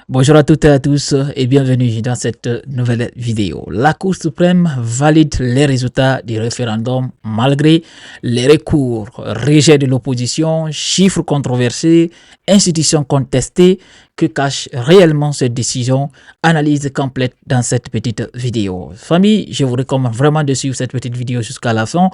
Bonjour à toutes et à tous et bienvenue dans cette nouvelle vidéo. La Cour suprême valide les résultats du référendum malgré les recours, rejet de l'opposition, chiffres controversés, institutions contestées. Que cache réellement cette décision? Analyse complète dans cette petite vidéo. Famille, je vous recommande vraiment de suivre cette petite vidéo jusqu'à la fin.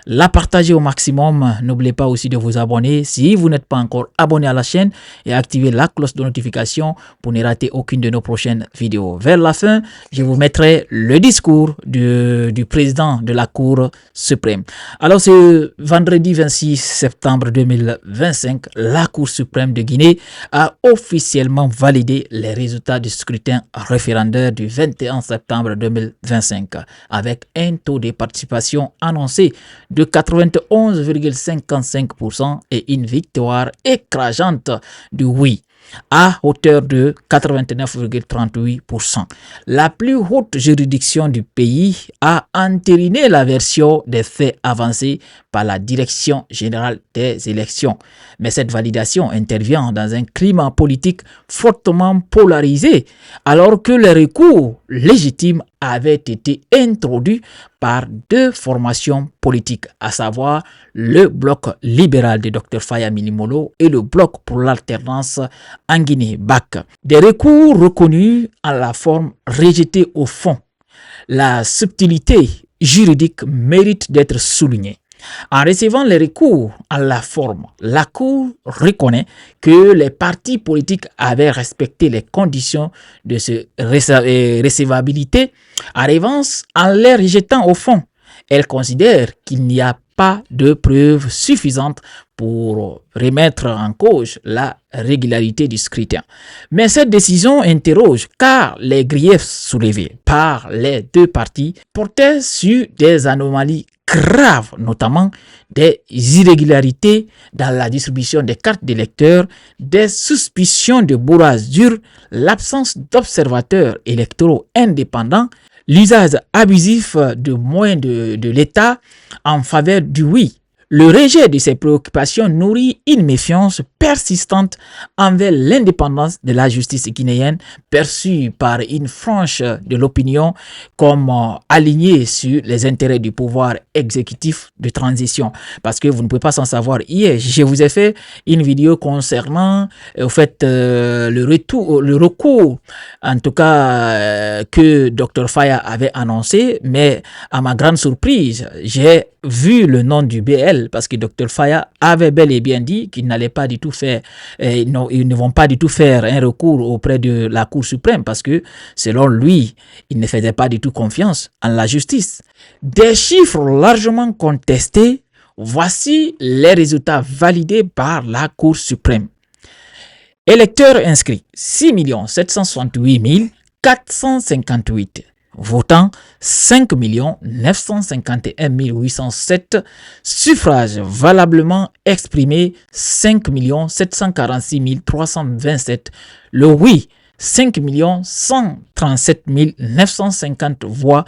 La partager au maximum. N'oubliez pas aussi de vous abonner si vous n'êtes pas encore abonné à la chaîne et activer la cloche de notification pour ne rater aucune de nos prochaines vidéos. Vers la fin, je vous mettrai le discours du président de la Cour suprême. Alors, ce vendredi 26 septembre 2025, la Cour suprême de Guinée a officiellement validé les résultats du scrutin référendaire du 21 septembre 2025 avec un taux de participation annoncé de 91,55% et une victoire écrasante du oui à hauteur de 89,38%. La plus haute juridiction du pays a entériné la version des faits avancés par la Direction générale des élections. Mais cette validation intervient dans un climat politique fortement polarisé, alors que les recours légitimes avaient été introduits par deux formations politiques, à savoir le bloc libéral de Dr Faya Milimolo et le bloc pour l'alternance en Guinée, BAC. Des recours reconnus en la forme rejetés au fond. La subtilité juridique mérite d'être soulignée. En recevant les recours à la forme, la Cour reconnaît que les partis politiques avaient respecté les conditions de recevabilité. En revanche, en les rejetant au fond, elle considère qu'il n'y a pas de preuves suffisantes pour remettre en cause la régularité du scrutin. Mais cette décision interroge car les griefs soulevés par les deux partis portaient sur des anomalies graves, notamment des irrégularités dans la distribution des cartes d'électeurs, des suspicions de bourrage dur, l'absence d'observateurs électoraux indépendants, l'usage abusif de moyens de l'État en faveur du oui. Le rejet de ces préoccupations nourrit une méfiance persistante envers l'indépendance de la justice guinéenne, perçue par une frange de l'opinion comme alignée sur les intérêts du pouvoir exécutif de transition. Parce que vous ne pouvez pas s'en savoir. Hier, je vous ai fait une vidéo concernant le recours, en tout cas, que Dr Faya avait annoncé, mais à ma grande surprise, j'ai vu le nom du BL parce que Dr Faya avait bel et bien dit qu'ils n'allaient pas du tout faire, ils ne vont pas du tout faire un recours auprès de la Cour suprême parce que selon lui, il ne faisait pas du tout confiance en la justice. Des chiffres largement contestés, voici les résultats validés par la Cour suprême. Électeurs inscrits 6 768 458. Votants 5 951 807, suffrages valablement exprimés 5 746 327, le oui 5 137 950 voix,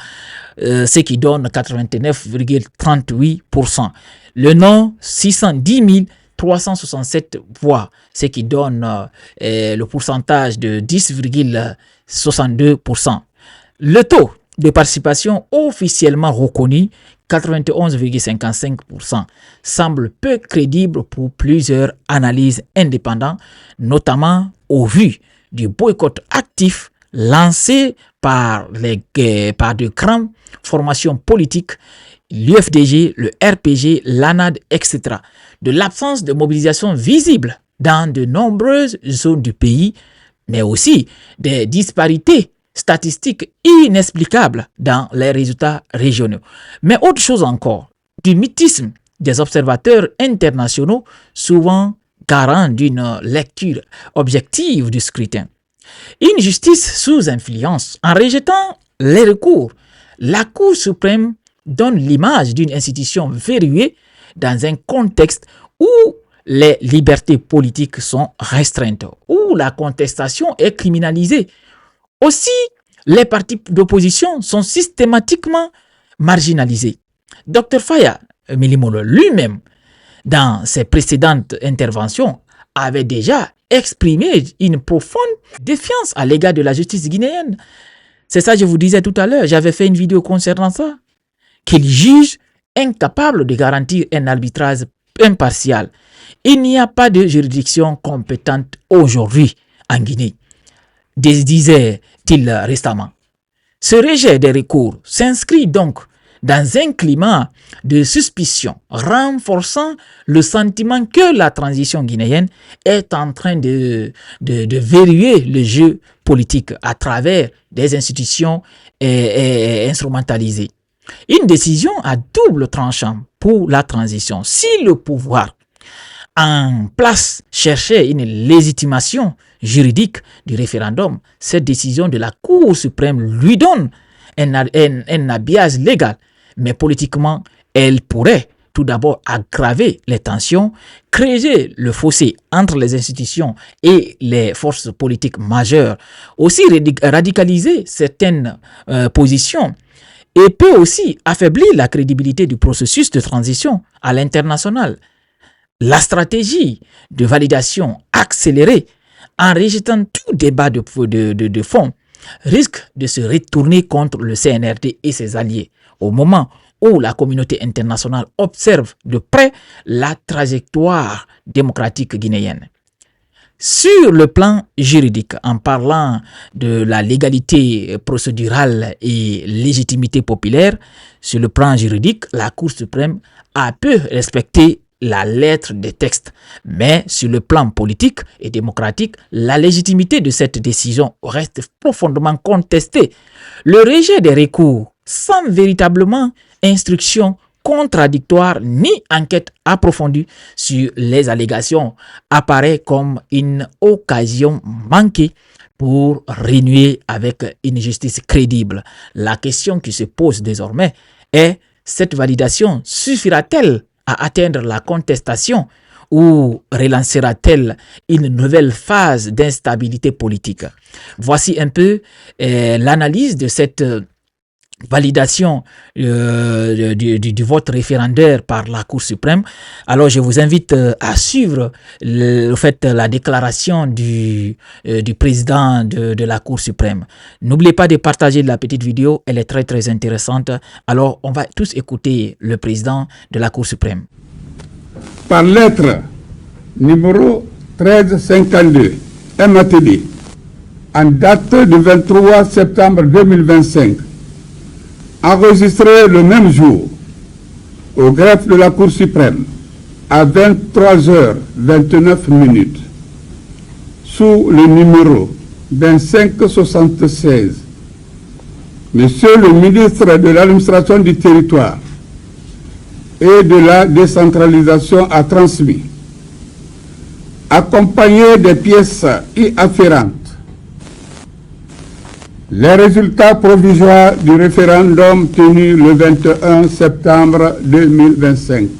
ce qui donne 89,38%. Le non 610 367 voix, ce qui donne le pourcentage de 10,62%. Le taux de participation officiellement reconnu, 91,55%, semble peu crédible pour plusieurs analyses indépendantes, notamment au vu du boycott actif lancé par de grandes formations politiques, l'UFDG, le RPG, l'ANAD, etc., de l'absence de mobilisation visible dans de nombreuses zones du pays, mais aussi des disparités statistiques inexplicables dans les résultats régionaux. Mais autre chose encore, du mutisme des observateurs internationaux, souvent garants d'une lecture objective du scrutin. Une justice sous influence. En rejetant les recours, la Cour suprême donne l'image d'une institution verrouillée dans un contexte où les libertés politiques sont restreintes, où la contestation est criminalisée. Aussi, les partis d'opposition sont systématiquement marginalisés. Dr Faya Milimolo lui-même, dans ses précédentes interventions, avait déjà exprimé une profonde défiance à l'égard de la justice guinéenne. C'est ça que je vous disais tout à l'heure. J'avais fait une vidéo concernant ça. Qu'il juge incapable de garantir un arbitrage impartial. Il n'y a pas de juridiction compétente aujourd'hui en Guinée, disait-il récemment. Ce rejet des recours s'inscrit donc dans un climat de suspicion, renforçant le sentiment que la transition guinéenne est en train de verrouiller le jeu politique à travers des institutions instrumentalisées. Une décision à double tranchant pour la transition. Si le pouvoir en place cherchait une légitimation juridique du référendum, cette décision de la Cour suprême lui donne un habillage légal. Mais politiquement, elle pourrait tout d'abord aggraver les tensions, créer le fossé entre les institutions et les forces politiques majeures, aussi radicaliser certaines positions et peut aussi affaiblir la crédibilité du processus de transition à l'international. La stratégie de validation accélérée en rejetant tout débat de fond risque de se retourner contre le CNRD et ses alliés au moment où la communauté internationale observe de près la trajectoire démocratique guinéenne. Sur le plan juridique, en parlant de la légalité procédurale et légitimité populaire, sur le plan juridique, la Cour suprême a pu respecter la lettre des textes. Mais sur le plan politique et démocratique, la légitimité de cette décision reste profondément contestée. Le rejet des recours sans véritablement instruction contradictoire ni enquête approfondie sur les allégations apparaît comme une occasion manquée pour renouer avec une justice crédible. La question qui se pose désormais est: cette validation suffira-t-elle à atteindre la contestation ou relancera-t-elle une nouvelle phase d'instabilité politique? Voici un peu l'analyse de cette validation du vote référendaire par la Cour suprême. Alors, je vous invite à suivre la déclaration du président de la Cour suprême. N'oubliez pas de partager la petite vidéo, elle est très très intéressante. Alors, on va tous écouter le président de la Cour suprême. Par lettre numéro 1352, MATB, en date du 23 septembre 2025, enregistré le même jour au greffe de la Cour suprême à 23h29 sous le numéro 2576, Monsieur le ministre de l'administration du territoire et de la décentralisation a transmis, accompagné des pièces y afférentes, les résultats provisoires du référendum tenu le 21 septembre 2025.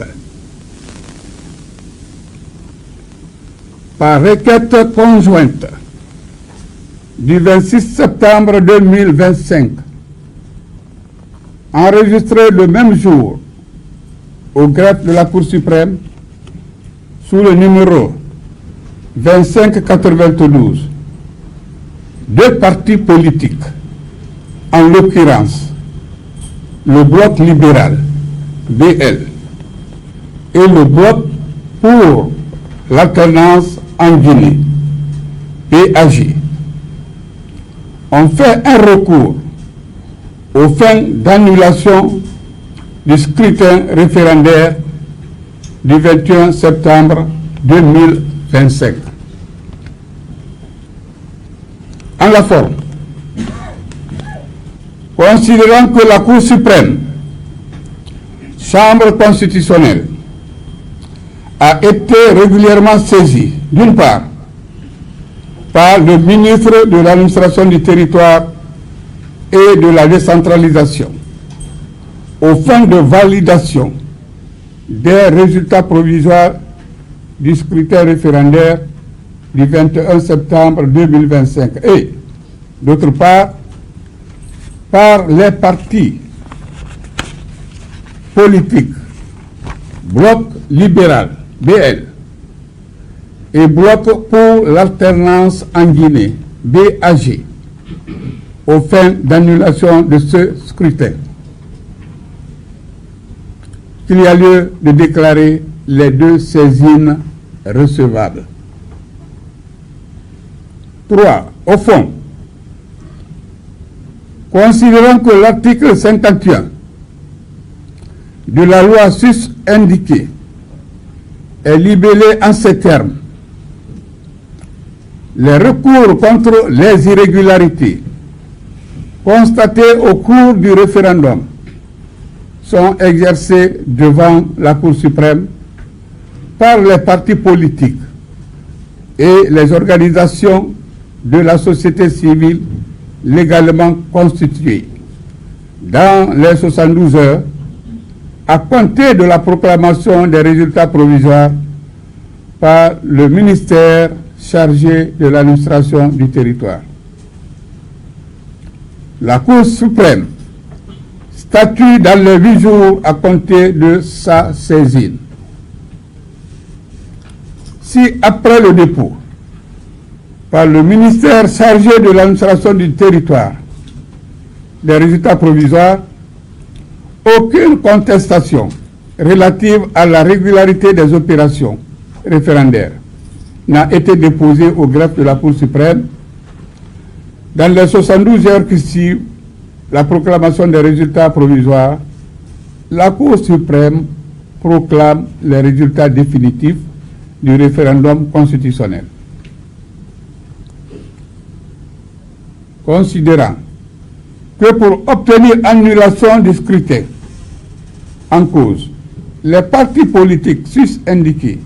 Par requête conjointe du 26 septembre 2025, enregistrée le même jour au greffe de la Cour suprême sous le numéro 2592, deux partis politiques, en l'occurrence le bloc libéral, BL, et le bloc pour l'alternance en Guinée, PAG, ont fait un recours aux fins d'annulation du scrutin référendaire du 21 septembre 2025. En la forme, considérant que la Cour suprême, chambre constitutionnelle, a été régulièrement saisie, d'une part, par le ministre de l'administration du territoire et de la décentralisation, aux fins de validation des résultats provisoires du scrutin référendaire du 21 septembre 2025 et, d'autre part, par les partis politiques, bloc libéral, BL, et Bloc pour l'alternance en Guinée, BAG, aux fins d'annulation de ce scrutin. Qu'il y a lieu de déclarer les deux saisines recevables. 3. Au fond, considérant que l'article 51 de la loi sus-indiquée est libellé en ces termes: les recours contre les irrégularités constatées au cours du référendum sont exercés devant la Cour suprême par les partis politiques et les organisations de la société civile légalement constituées dans les 72 heures à compter de la proclamation des résultats provisoires par le ministère chargé de l'administration du territoire. La Cour suprême statue dans les 8 jours à compter de sa saisine. Si après le dépôt par le ministère chargé de l'administration du territoire des résultats provisoires, aucune contestation relative à la régularité des opérations référendaires n'a été déposée au greffe de la Cour suprême, dans les 72 heures qui suivent la proclamation des résultats provisoires, la Cour suprême proclame les résultats définitifs du référendum constitutionnel. Considérant que pour obtenir annulation du scrutin en cause, les partis politiques sus-indiqués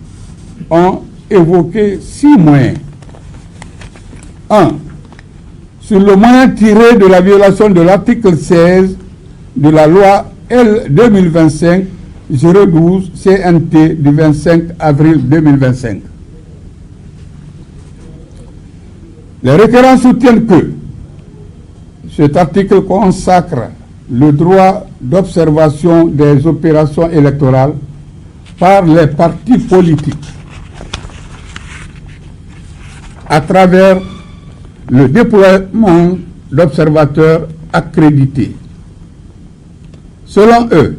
ont évoqué 6 moyens. 1. Sur le moyen tiré de la violation de l'article 16 de la loi L 2025-012 CNT du 25 avril 2025. Les requérants soutiennent que cet article consacre le droit d'observation des opérations électorales par les partis politiques à travers le déploiement d'observateurs accrédités. Selon eux,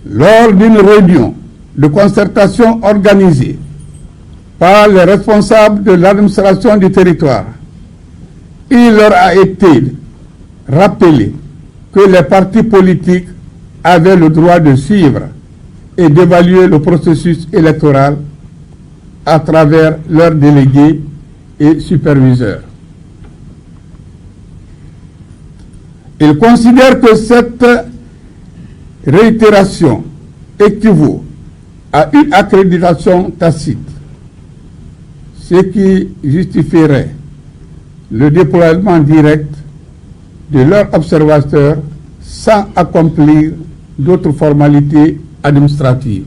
lors d'une réunion de concertation organisée par les responsables de l'administration du territoire, il leur a été rappelé que les partis politiques avaient le droit de suivre et d'évaluer le processus électoral à travers leurs délégués et superviseurs. Ils considèrent que cette réitération équivaut à une accréditation tacite, ce qui justifierait le déploiement direct de leurs observateurs sans accomplir d'autres formalités administratives.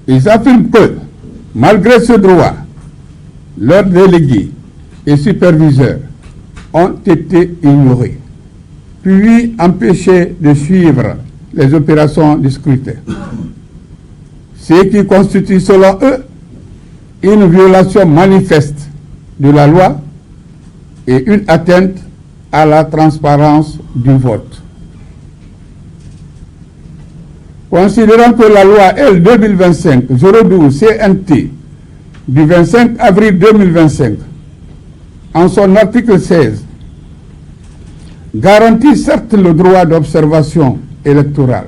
Ils affirment que, malgré ce droit, leurs délégués et superviseurs ont été ignorés, puis empêchés de suivre les opérations du scrutin, ce qui constitue selon eux une violation manifeste de la loi et une atteinte à la transparence du vote. Considérant que la loi L 2025-012 CNT du 25 avril 2025, en son article 16, garantit certes le droit d'observation électorale,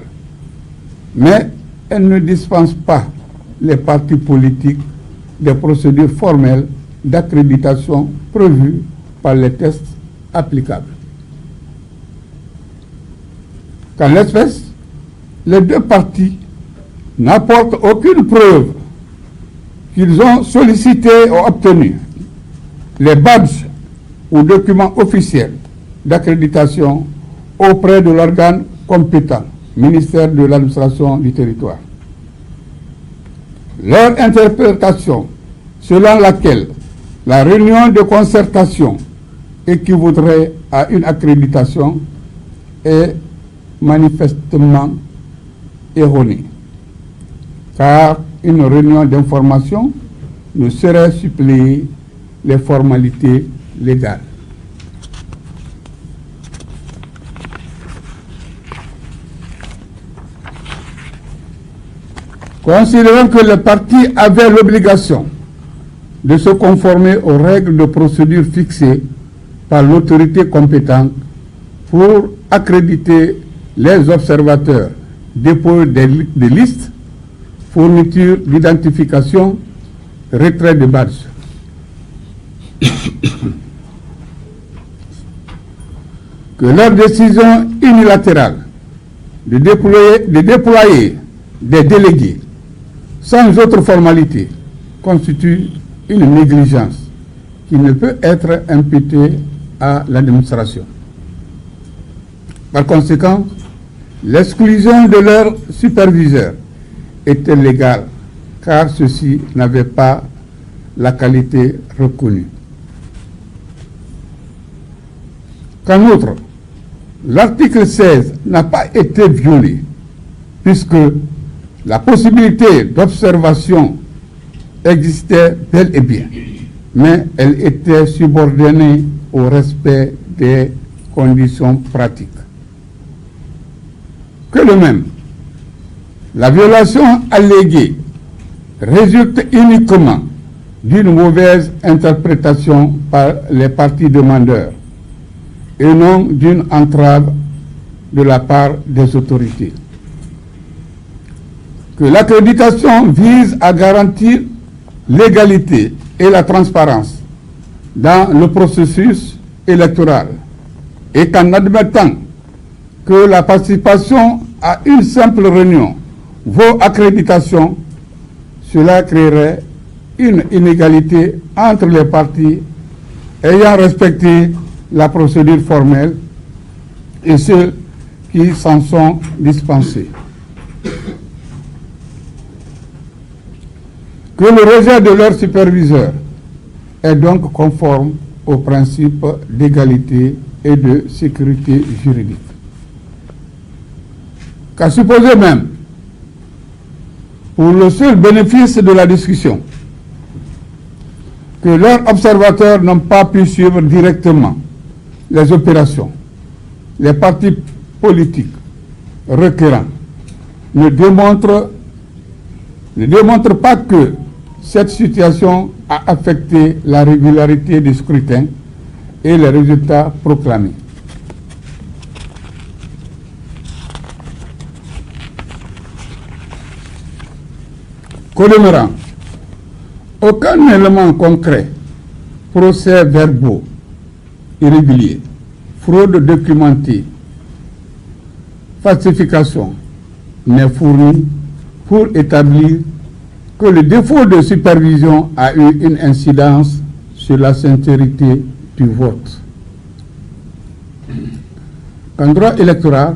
mais elle ne dispense pas les partis politiques des procédures formelles d'accréditation prévues par les tests applicables. Qu'en l'espèce, les deux partis n'apportent aucune preuve qu'ils ont sollicité ou obtenu les badges ou documents officiels d'accréditation auprès de l'organe compétent, ministère de l'administration du territoire. Leur interprétation, selon laquelle la réunion de concertation équivaudrait à une accréditation, est manifestement erronée, car une réunion d'information ne saurait suppléer les formalités légales. Considérant que les partis avaient l'obligation de se conformer aux règles de procédure fixées par l'autorité compétente pour accréditer les observateurs, dépôt des listes, fourniture d'identification, retrait de badge. Que leur décision unilatérale de déployer des délégués sans autre formalité constitue une négligence qui ne peut être imputée à l'administration. Par conséquent, l'exclusion de leurs superviseurs était légale car ceux-ci n'avaient pas la qualité reconnue. Qu'en outre, l'article 16 n'a pas été violé puisque la possibilité d'observation existait bel et bien, mais elle était subordonnée au respect des conditions pratiques. Que de même, la violation alléguée résulte uniquement d'une mauvaise interprétation par les parties demandeurs et non d'une entrave de la part des autorités. Que l'accréditation vise à garantir l'égalité et la transparence dans le processus électoral et qu'en admettant que la participation à une simple réunion vaut accréditation, cela créerait une inégalité entre les partis ayant respecté la procédure formelle et ceux qui s'en sont dispensés. Que le rejet de leur superviseur est donc conforme aux principes d'égalité et de sécurité juridique. Qu'à supposer même, pour le seul bénéfice de la discussion, que leurs observateurs n'ont pas pu suivre directement les opérations, les partis politiques requérants ne démontrent pas que cette situation a affecté la régularité du scrutin et les résultats proclamés. Qu'au demeurant, aucun élément concret, procès-verbaux irréguliers, fraude documentée, falsification n'est fourni pour établir que le défaut de supervision a eu une incidence sur la sincérité du vote. En droit électoral,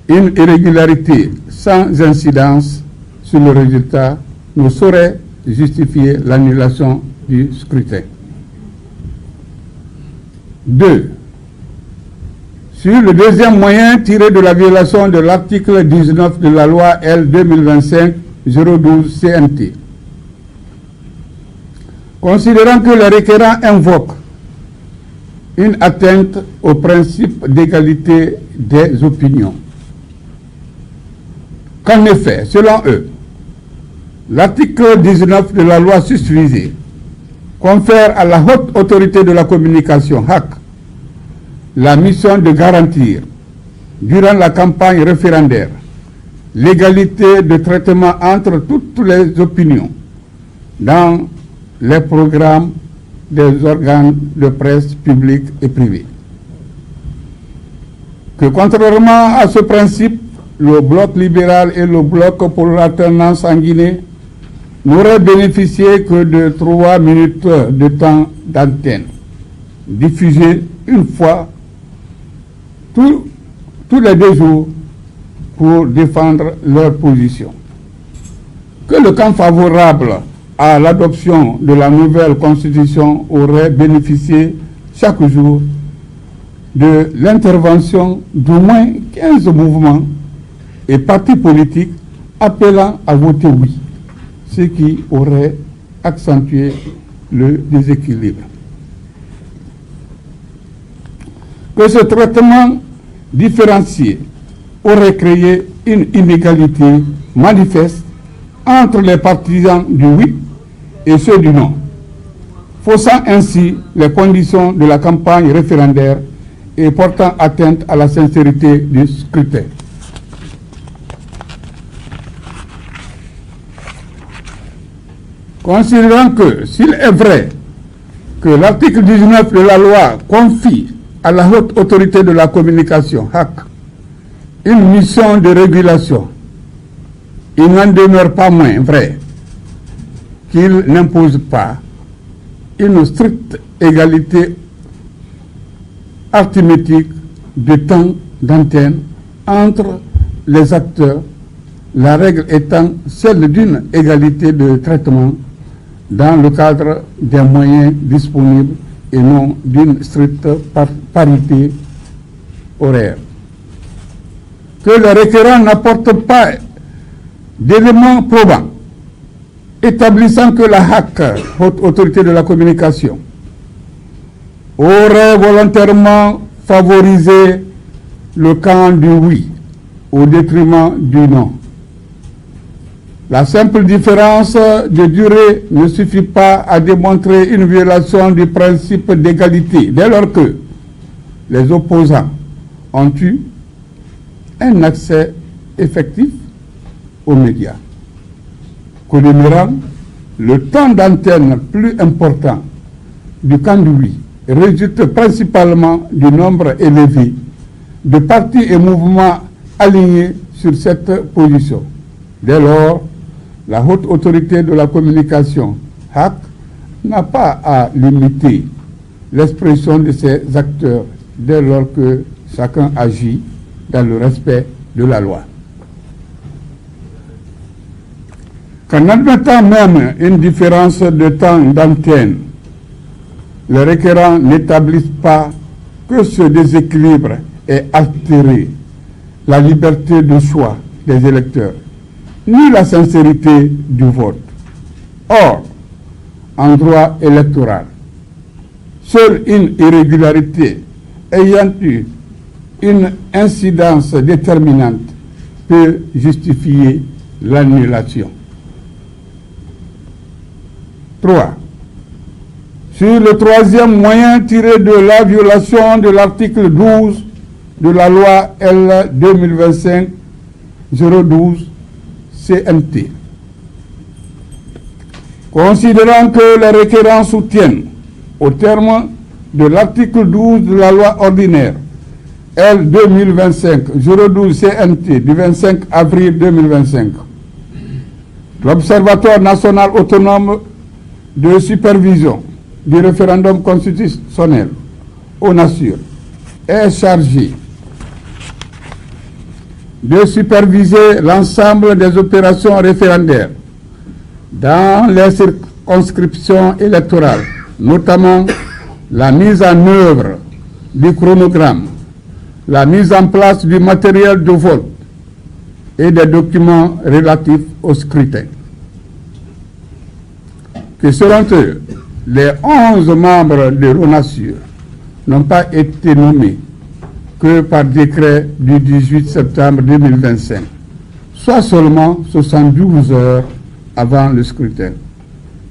une irrégularité sans incidence sur le résultat ne saurait justifier l'annulation du scrutin. 2. Sur le deuxième moyen tiré de la violation de l'article 19 de la loi L 2025-012 CNT, considérant que le requérant invoque une atteinte au principe d'égalité des opinions, qu'en effet, selon eux, l'article 19 de la loi susvisée confère à la haute autorité de la communication, HAC, la mission de garantir, durant la campagne référendaire, l'égalité de traitement entre toutes les opinions dans les programmes des organes de presse publics et privés. Que contrairement à ce principe, le bloc libéral et le bloc pour l'alternance en Guinée n'auraient bénéficié que de 3 minutes de temps d'antenne, diffusée une fois tous les 2 jours pour défendre leur position. Que le camp favorable à l'adoption de la nouvelle constitution aurait bénéficié chaque jour de l'intervention d'au moins 15 mouvements et partis politiques appelant à voter oui, ce qui aurait accentué le déséquilibre. Que ce traitement différencié aurait créé une inégalité manifeste entre les partisans du oui et ceux du non, faussant ainsi les conditions de la campagne référendaire et portant atteinte à la sincérité du scrutin. Considérant que, s'il est vrai que l'article 19 de la loi confie à la haute autorité de la communication, HAC, une mission de régulation, il n'en demeure pas moins vrai qu'il n'impose pas une stricte égalité arithmétique de temps d'antenne entre les acteurs, la règle étant celle d'une égalité de traitement dans le cadre des moyens disponibles et non d'une stricte parité horaire. Que le requérant n'apporte pas d'éléments probants établissant que la HAC, haute autorité de la communication, aurait volontairement favorisé le camp du oui au détriment du non. La simple différence de durée ne suffit pas à démontrer une violation du principe d'égalité dès lors que les opposants ont eu un accès effectif aux médias. Considérant le temps d'antenne plus important du camp du oui résulte principalement du nombre élevé de partis et mouvements alignés sur cette position. Dès lors, la haute autorité de la communication, HAC, n'a pas à limiter l'expression de ses acteurs dès lors que chacun agit dans le respect de la loi. Qu'en admettant même une différence de temps d'antenne, les requérants n'établissent pas que ce déséquilibre ait altéré la liberté de choix des électeurs, ni la sincérité du vote. Or, en droit électoral, seule une irrégularité ayant eu une incidence déterminante peut justifier l'annulation. 3. Sur le troisième moyen tiré de la violation de l'article 12 de la loi L 2025-012 CNT. Considérant que les requérants soutiennent, au terme de l'article 12 de la loi ordinaire L 2025-012 CNT du 25 avril 2025, l'Observatoire national autonome de supervision du référendum constitutionnel ONASUR est chargé de superviser l'ensemble des opérations référendaires dans les circonscriptions électorales, notamment la mise en œuvre du chronogramme, la mise en place du matériel de vote et des documents relatifs au scrutin. Que selon eux, les 11 membres de l'ONASUR n'ont pas été nommés que par décret du 18 septembre 2025, soit seulement 72 heures avant le scrutin,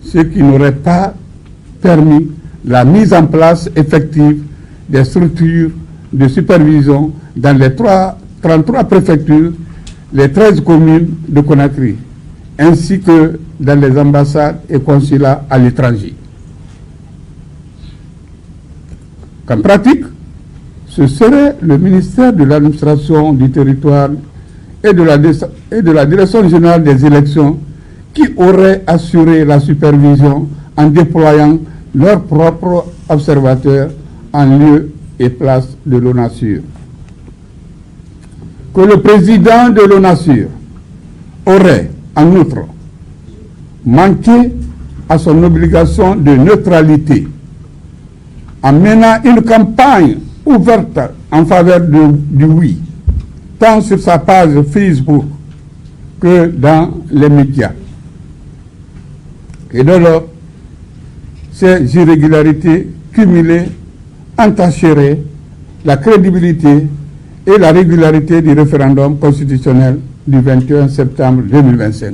ce qui n'aurait pas permis la mise en place effective des structures de supervision dans les 33 préfectures, les 13 communes de Conakry, ainsi que dans les ambassades et consulats à l'étranger. Qu'en pratique, ce serait le ministère de l'administration du territoire et de la Direction générale des élections qui aurait assuré la supervision en déployant leurs propres observateurs en lieu et place de l'ONASUR. Que le président de l'ONASUR aurait, en outre, manqué à son obligation de neutralité en menant une campagne ouverte en faveur du oui, tant sur sa page Facebook que dans les médias. Et de lors, ces irrégularités cumulées entacheraient la crédibilité et la régularité du référendum constitutionnel du 21 septembre 2025.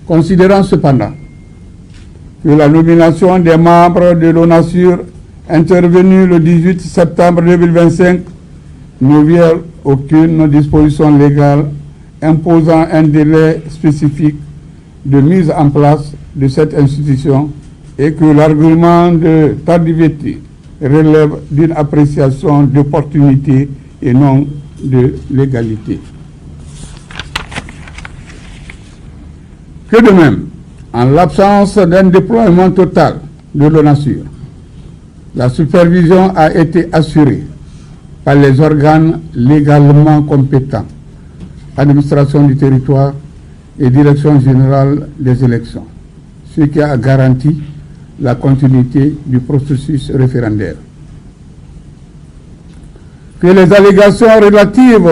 Considérant cependant que la nomination des membres de l'ONASUR intervenue le 18 septembre 2025 ne viole aucune disposition légale imposant un délai spécifique de mise en place de cette institution et que l'argument de tardivité relève d'une appréciation d'opportunité et non de légalité. Que de même, en l'absence d'un déploiement total de l'ONASUR, la supervision a été assurée par les organes légalement compétents, administration du territoire et direction générale des élections, ce qui a garanti la continuité du processus référendaire. Que les allégations relatives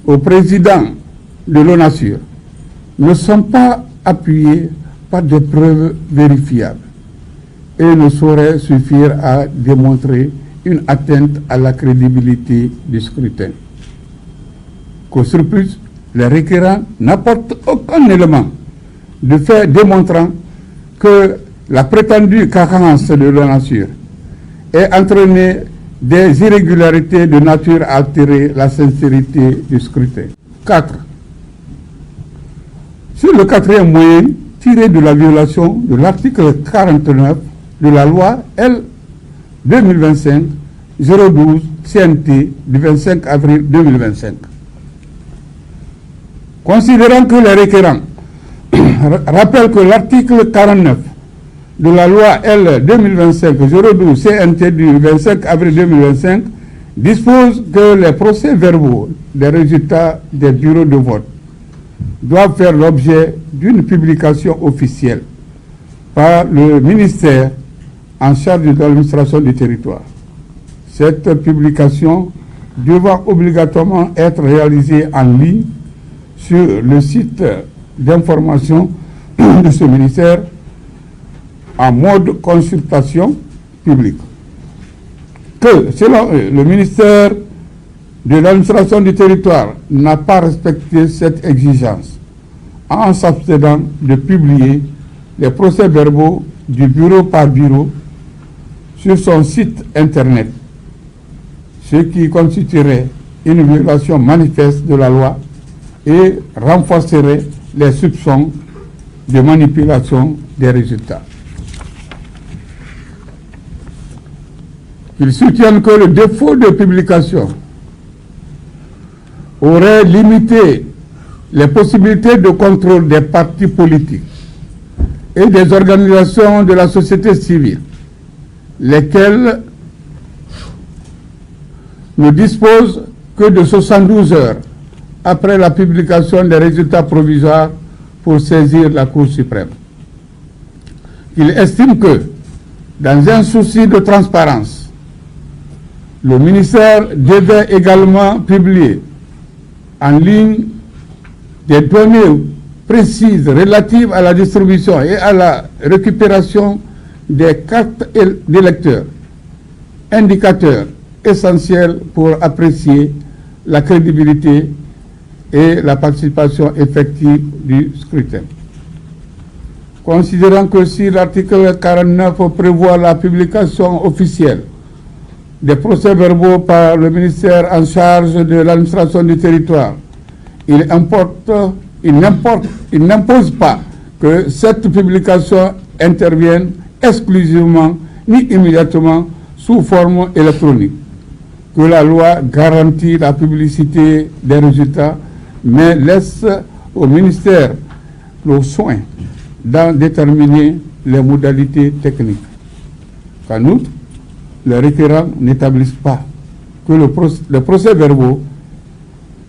au président de l'ONASUR ne sont pas appuyées par des preuves vérifiables et ne sauraient suffire à démontrer une atteinte à la crédibilité du scrutin. Qu'au surplus, les requérants n'apportent aucun élément de fait démontrant que la prétendue carence de l'ONASUR ait entraîné des irrégularités de nature à altérer la sincérité du scrutin. 4. Sur le quatrième moyen tiré de la violation de l'article 49 de la loi L 2025-012 CNT du 25 avril 2025. Considérant que les requérants rappellent que l'article 49 de la loi L 2025-012 CNT du 25 avril 2025 dispose que les procès-verbaux des résultats des bureaux de vote doivent faire l'objet d'une publication officielle par le ministère en charge de l'administration du territoire. Cette publication devant obligatoirement être réalisée en ligne sur le site d'information de ce ministère en mode consultation publique. Que, selon eux, le ministère de l'administration du territoire n'a pas respecté cette exigence en s'abstenant de publier les procès-verbaux du bureau par bureau sur son site internet, ce qui constituerait une violation manifeste de la loi et renforcerait les soupçons de manipulation des résultats. Ils soutiennent que le défaut de publication aurait limité les possibilités de contrôle des partis politiques et des organisations de la société civile, lesquelles ne disposent que de 72 heures après la publication des résultats provisoires pour saisir la Cour suprême. Il estime que, dans un souci de transparence, le ministère devait également publier en ligne des données précises relatives à la distribution et à la récupération des cartes d'électeurs, indicateurs essentiels pour apprécier la crédibilité et la participation effective du scrutin. Considérant que si l'article 49 prévoit la publication officielle des procès-verbaux par le ministère en charge de l'administration du territoire, il n'impose pas que cette publication intervienne exclusivement ni immédiatement sous forme électronique, que la loi garantit la publicité des résultats, mais laisse au ministère le soin d'en déterminer les modalités techniques. En outre, les requérants n'établissent pas que le procès-verbaux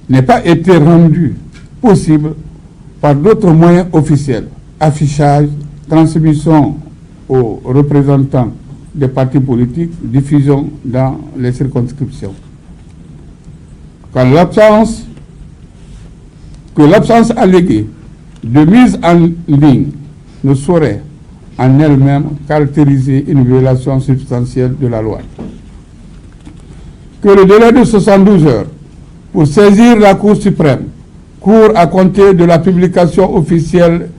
n'ait pas été rendu possible par d'autres moyens officiels, affichage, transmission aux représentants des partis politiques, diffusion dans les circonscriptions. Qu'en l'absence que l'absence alléguée de mise en ligne ne saurait en elle-même caractériser une violation substantielle de la loi. Que le délai de 72 heures pour saisir la Cour suprême court à compter de la publication officielle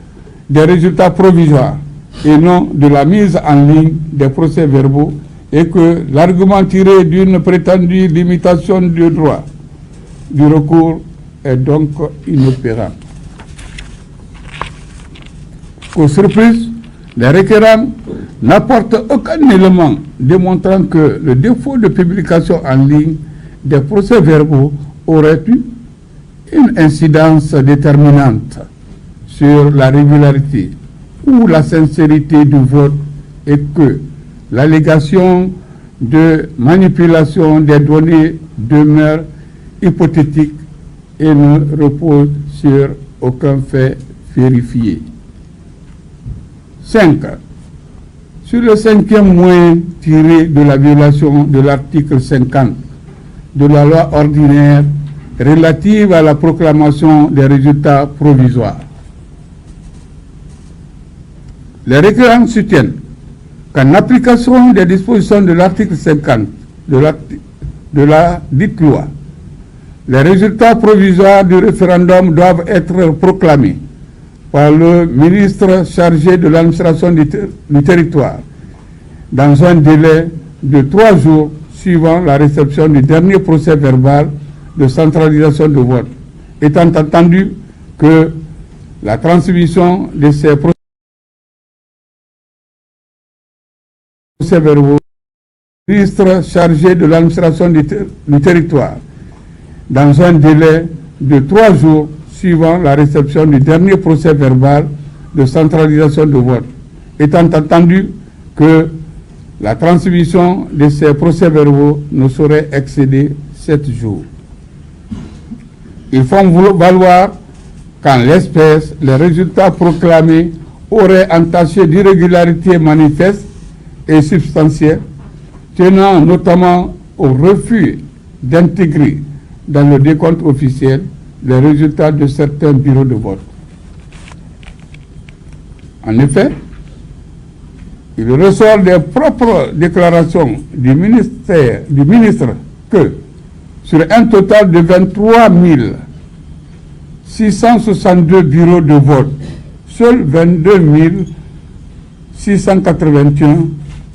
des résultats provisoires et non de la mise en ligne des procès-verbaux, et que l'argument tiré d'une prétendue limitation du droit du recours est donc inopérant. Aux surprises, les requérants n'apportent aucun élément démontrant que le défaut de publication en ligne des procès-verbaux aurait eu une incidence déterminante sur la régularité ou la sincérité du vote, et que l'allégation de manipulation des données demeure hypothétique et ne repose sur aucun fait vérifié. 5. Sur le 5e moyen tiré de la violation de l'article 50 de la loi ordinaire relative à la proclamation des résultats provisoires, les requérants soutiennent qu'en application des dispositions de l'article 50 de la dite loi, les résultats provisoires du référendum doivent être proclamés par le ministre chargé de l'administration du territoire dans un délai de 3 jours suivant la réception du dernier procès verbal de centralisation de vote, étant entendu que la transmission de ces procès-verbaux, ministre chargé de l'administration du territoire, dans un délai de 3 jours suivant la réception du dernier procès-verbal de centralisation de vote, étant entendu que la transmission de ces procès-verbaux ne saurait excéder 7 jours. Ils font valoir qu'en l'espèce, les résultats proclamés auraient entaché d'irrégularités manifestes et substantielles, tenant notamment au refus d'intégrer dans le décompte officiel les résultats de certains bureaux de vote. En effet, il ressort des propres déclarations du ministre que sur un total de 23 662 bureaux de vote, seuls 22 681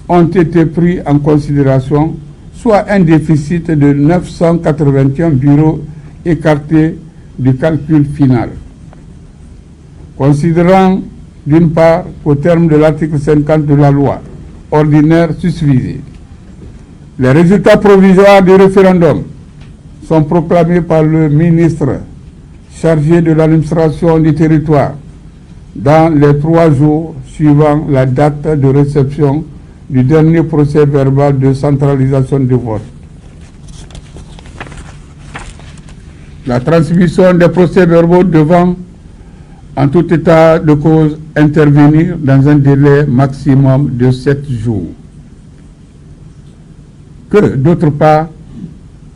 ont été pris en considération, soit un déficit de 981 bureaux écartés du calcul final. Considérant d'une part qu'au terme de l'article 50 de la loi ordinaire susvisée, les résultats provisoires du référendum sont proclamés par le ministre chargé de l'administration du territoire dans les 3 jours suivant la date de réception du dernier procès verbal de centralisation du vote. La transmission des procès-verbaux devant, en tout état de cause, intervenir dans un délai maximum de 7 jours. Que, d'autre part,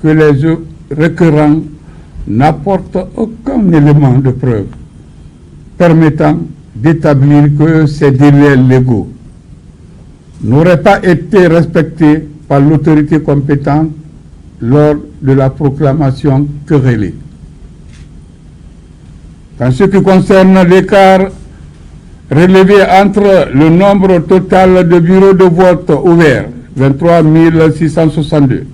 que les requérants n'apportent aucun élément de preuve permettant d'établir que ces délais légaux n'auraient pas été respectés par l'autorité compétente lors de la proclamation querellée. En ce qui concerne l'écart relevé entre le nombre total de bureaux de vote ouverts, 23 662,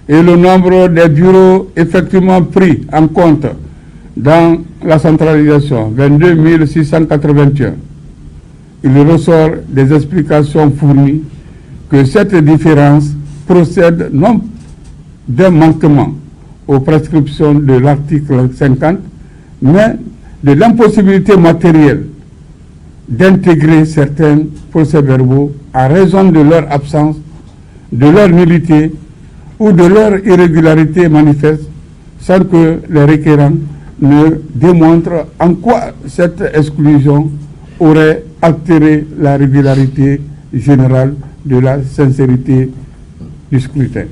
et le nombre des bureaux effectivement pris en compte dans la centralisation, 22 681, il ressort des explications fournies que cette différence procède non d'un manquement aux prescriptions de l'article 50, mais de l'impossibilité matérielle d'intégrer certains procès-verbaux à raison de leur absence, de leur nullité ou de leur irrégularité manifeste, sans que les requérants ne démontrent en quoi cette exclusion aurait altéré la régularité générale de la sincérité du scrutin.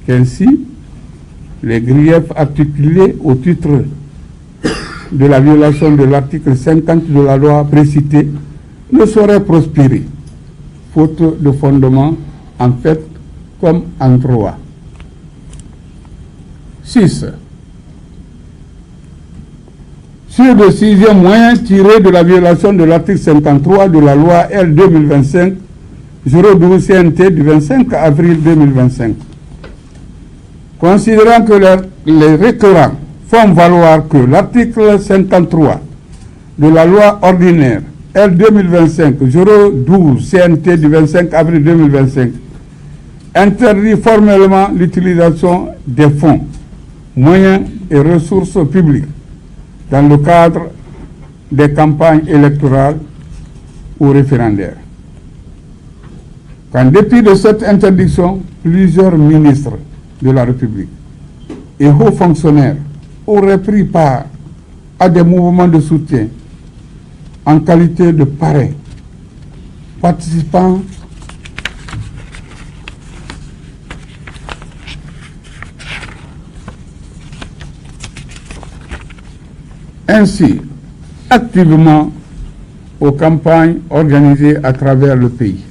Qu'ainsi, les griefs articulés au titre de la violation de l'article 50 de la loi précitée ne saurait prospérer, faute de fondement en fait comme en droit. 6. Sur le sixième moyen tiré de la violation de l'article 53 de la loi L 2025-012 CNT du 25 avril 2025. Considérant que les requérants font valoir que l'article 53 de la loi ordinaire L 2025-012 CNT du 25 avril 2025 interdit formellement l'utilisation des fonds, moyens et ressources publiques dans le cadre des campagnes électorales ou référendaires. Qu'en dépit de cette interdiction, plusieurs ministres de la République et hauts fonctionnaires auraient pris part à des mouvements de soutien en qualité de parrain, participant ainsi activement aux campagnes organisées à travers le pays.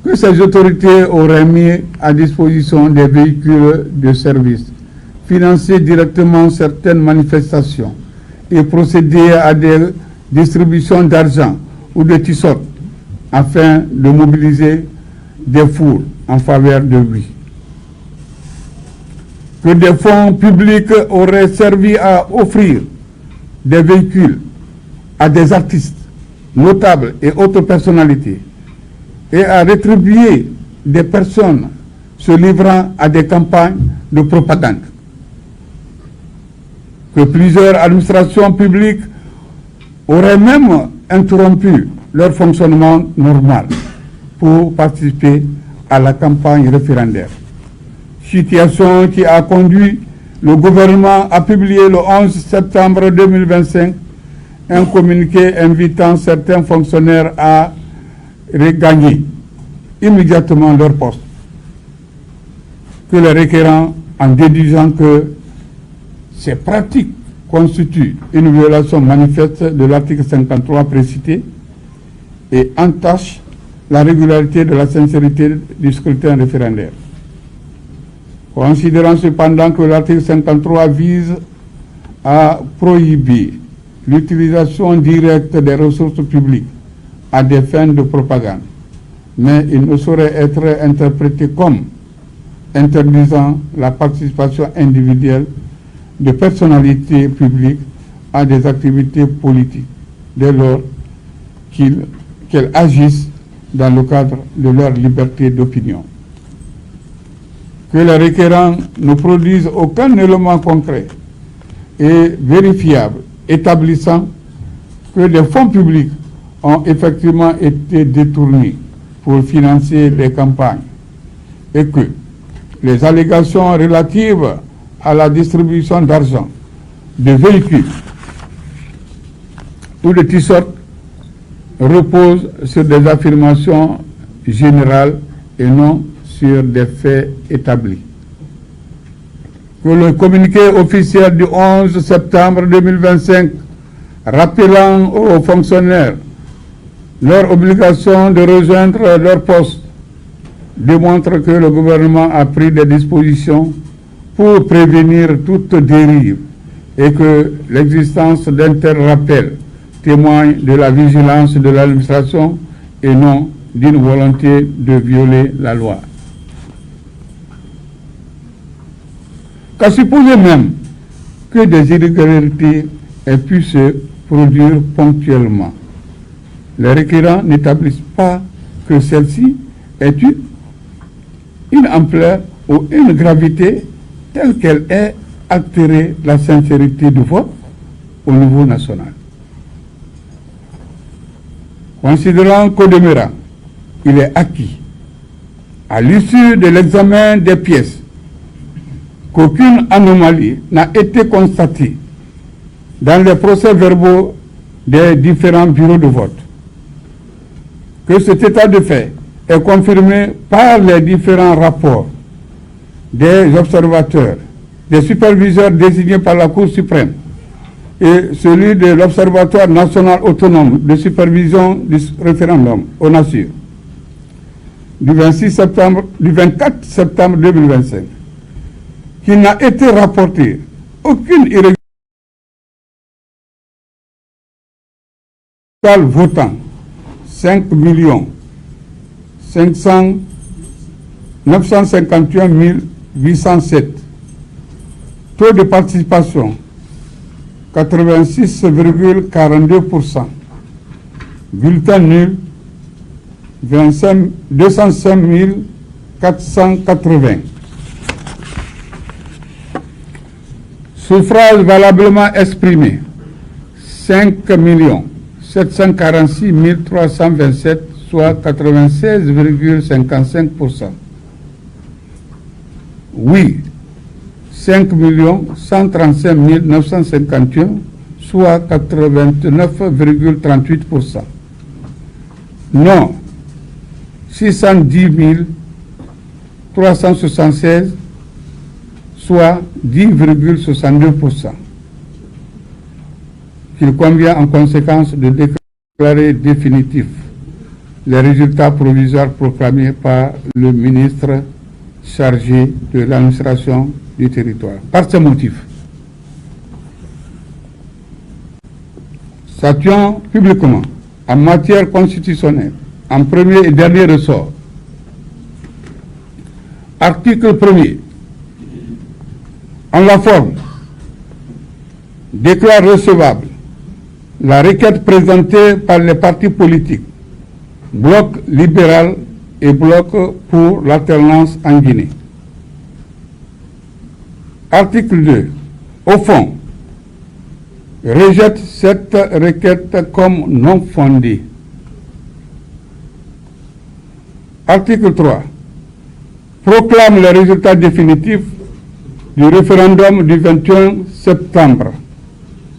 Que ces autorités auraient mis à disposition des véhicules de service, financé directement certaines manifestations et procédé à des distributions d'argent ou de t-shirts afin de mobiliser des foules en faveur de lui. Que des fonds publics auraient servi à offrir des véhicules à des artistes notables et autres personnalités et à rétribuer des personnes se livrant à des campagnes de propagande. Que plusieurs administrations publiques auraient même interrompu leur fonctionnement normal pour participer à la campagne référendaire. Situation qui a conduit le gouvernement a publié le 11 septembre 2025 un communiqué invitant certains fonctionnaires à regagner immédiatement leur poste. Que les requérants, en déduisant que ces pratiques constituent une violation manifeste de l'article 53 précité et entachent la régularité de la sincérité du scrutin référendaire. Considérant cependant que l'article 53 vise à prohiber l'utilisation directe des ressources publiques à des fins de propagande, mais il ne saurait être interprété comme interdisant la participation individuelle de personnalités publiques à des activités politiques, dès lors qu'elles agissent dans le cadre de leur liberté d'opinion. Que les requérants ne produisent aucun élément concret et vérifiable établissant que des fonds publics ont effectivement été détournés pour financer des campagnes et que les allégations relatives à la distribution d'argent, de véhicules ou de t-shirts reposent sur des affirmations générales et non sur des faits établis. Que le communiqué officiel du 11 septembre 2025 rappelant aux fonctionnaires leur obligation de rejoindre leur poste démontre que le gouvernement a pris des dispositions pour prévenir toute dérive et que l'existence d'un tel rappel témoigne de la vigilance de l'administration et non d'une volonté de violer la loi. Qu'à supposer même que des irrégularités aient pu se produire ponctuellement, les requérants n'établissent pas que celle-ci ait eu une ampleur ou une gravité telle qu'elle ait altéré la sincérité du vote au niveau national. Considérant qu'au demeurant, il est acquis, à l'issue de l'examen des pièces, qu'aucune anomalie n'a été constatée dans les procès-verbaux des différents bureaux de vote, que cet état de fait est confirmé par les différents rapports des observateurs, des superviseurs désignés par la Cour suprême et celui de l'Observatoire national autonome de supervision du référendum, ONASUR, du 24 septembre 2025, qu'il n'a été rapporté aucune irrégularité votant 5 951 807. Taux de participation 86,42%. Bulletin nul 205 480. Suffrages valablement exprimés 5 746 327, soit 96,55%. Oui, 5 135 951, soit 89,38%. Non, 610 376, soit 10,62%. Il convient en conséquence de déclarer définitif les résultats provisoires proclamés par le ministre chargé de l'administration du territoire. Par ces motifs, statuant publiquement en matière constitutionnelle, en premier et dernier ressort, article 1er, en la forme, déclare recevable la requête présentée par les partis politiques, Bloc libéral et Bloc pour l'alternance en Guinée. Article 2. Au fond, rejette cette requête comme non fondée. Article 3. Proclame les résultats définitifs du référendum du 21 septembre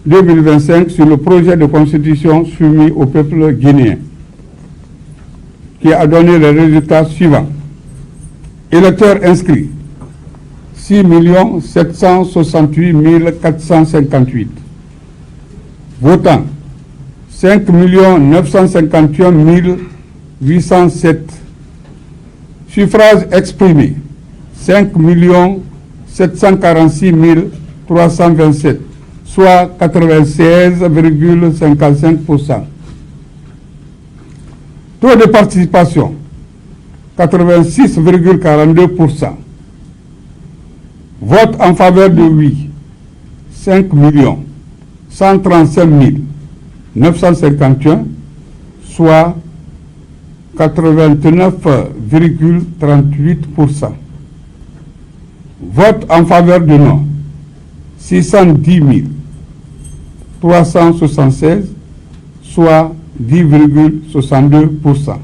2025 sur le projet de constitution soumis au peuple guinéen, qui a donné les résultats suivants. Électeurs inscrits 6 768 458. Votants 5 951 807. Suffrages exprimés 5 746 327, soit 96,55%. Taux de participation 86,42%. Vote en faveur de oui 5 135 951, soit 89,38%. Vote en faveur de non 610 376, soit 10,62%.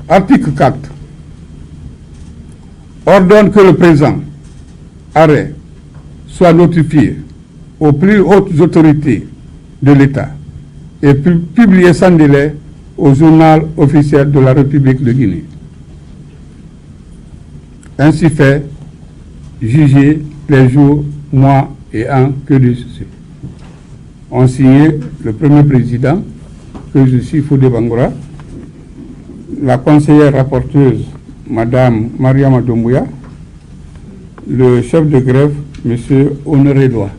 Article 4. Ordonne que le présent arrêt soit notifié aux plus hautes autorités de l'État et publié sans délai au journal officiel de la République de Guinée. Ainsi fait, jugé les jours, mois et ans que de ceci. Ont signé le premier président, que je suis Fodé Bangoura, la conseillère rapporteuse, Madame Mariama Doumbouya, le chef de grève, M. Honoré Loa.